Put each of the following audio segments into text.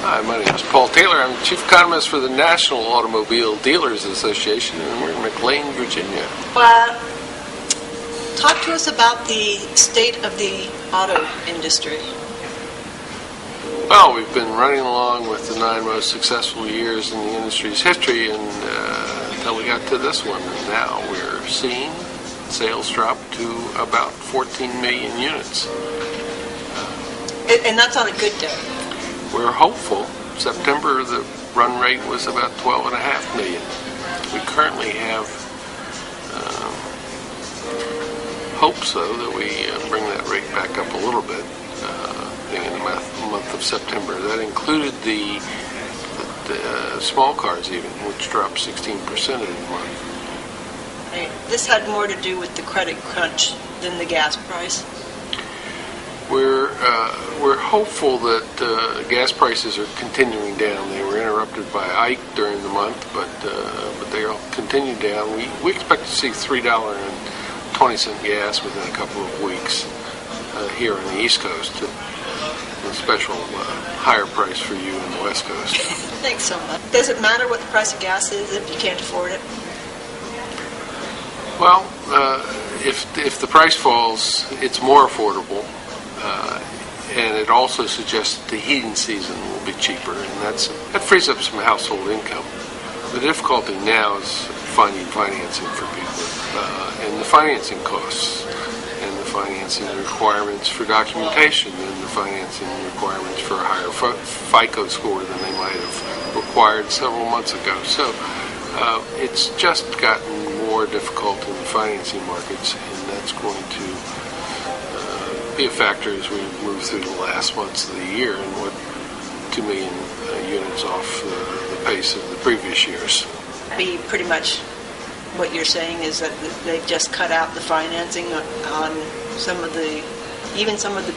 Hi, my name is Paul Taylor. I'm Chief Economist for the National Automotive Dealers Association, and we're in McLean, Virginia. Talk to us about the state of the auto industry. Well, we've been running along with the 9 most successful years in the industry's history until we got to this one. And now we're seeing sales drop to about 14 million units. And that's on a good day. We're hopeful. September, the run rate was about 12.5 million. We currently have hopes, though, that we bring that rate back up a little bit in the month of September. That included the small cars even, which dropped 16% in the month. Right. This had more to do with the credit crunch than the gas price. We're hopeful that gas prices are continuing down. They were interrupted by Ike during the month, but they all continue down. We expect to see $3.20 gas within a couple of weeks here on the East Coast. A special higher price for you on the West Coast. Thanks so much. Does it matter what the price of gas is if you can't afford it? Well, if the price falls, it's more affordable. And it also suggests that the heating season will be cheaper, and that frees up some household income. The difficulty now is finding financing for people, and the financing costs, and the financing requirements for documentation, and the financing requirements for a higher FICO score than they might have required several months ago. So it's just gotten more difficult in the financing markets, and that's going to be a factor as we move through the last months of the year, and what 2 million units off the pace of the previous years. Be pretty much what you're saying is that they've just cut out the financing on some of the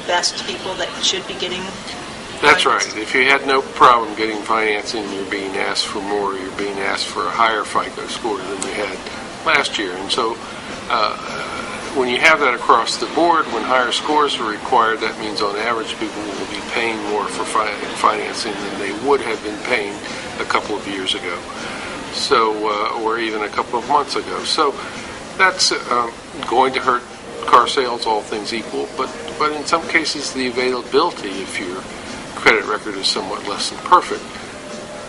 best people that should be getting financing. That's right. If you had no problem getting financing, you're being asked for more. You're being asked for a higher FICO score than you had last year, and so when you have that across the board, when higher scores are required, that means on average people will be paying more for financing than they would have been paying a couple of years ago, or even a couple of months ago. So that's going to hurt car sales, all things equal, but in some cases the availability, if your credit record is somewhat less than perfect,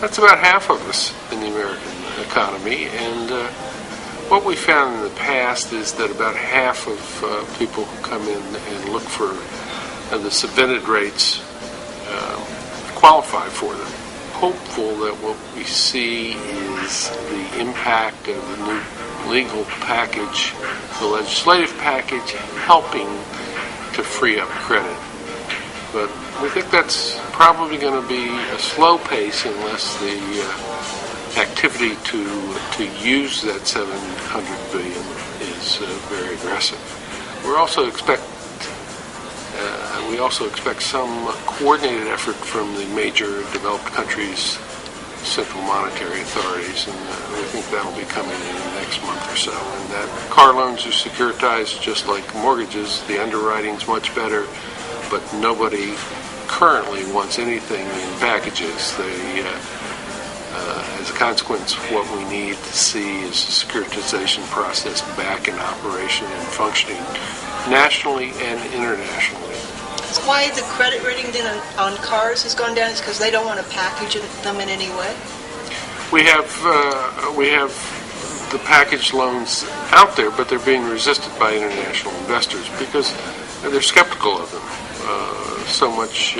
that's about half of us in the American economy. And what we found in the past is that about half of people who come in and look for the submitted rates qualify for them. Hopeful that what we see is the impact of the new legal package, the legislative package, helping to free up credit. But we think that's probably going to be a slow pace unless the activity to use that $700 billion is very aggressive. We also expect some coordinated effort from the major developed countries' central monetary authorities, and we think that'll be coming in the next month or so. And that car loans are securitized just like mortgages. The underwriting's much better, but nobody currently wants anything in packages. As a consequence, what we need to see is the securitization process back in operation and functioning nationally and internationally. So why the credit rating then on cars has gone down is because they don't want to package them in any way? We have the package loans out there, but they're being resisted by international investors because they're skeptical of them. So much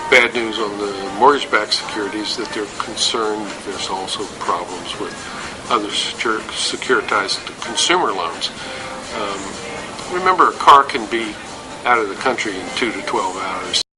bad news on the mortgage-backed securities that they're concerned that there's also problems with other securitized consumer loans. Remember, a car can be out of the country in 2 to 12 hours.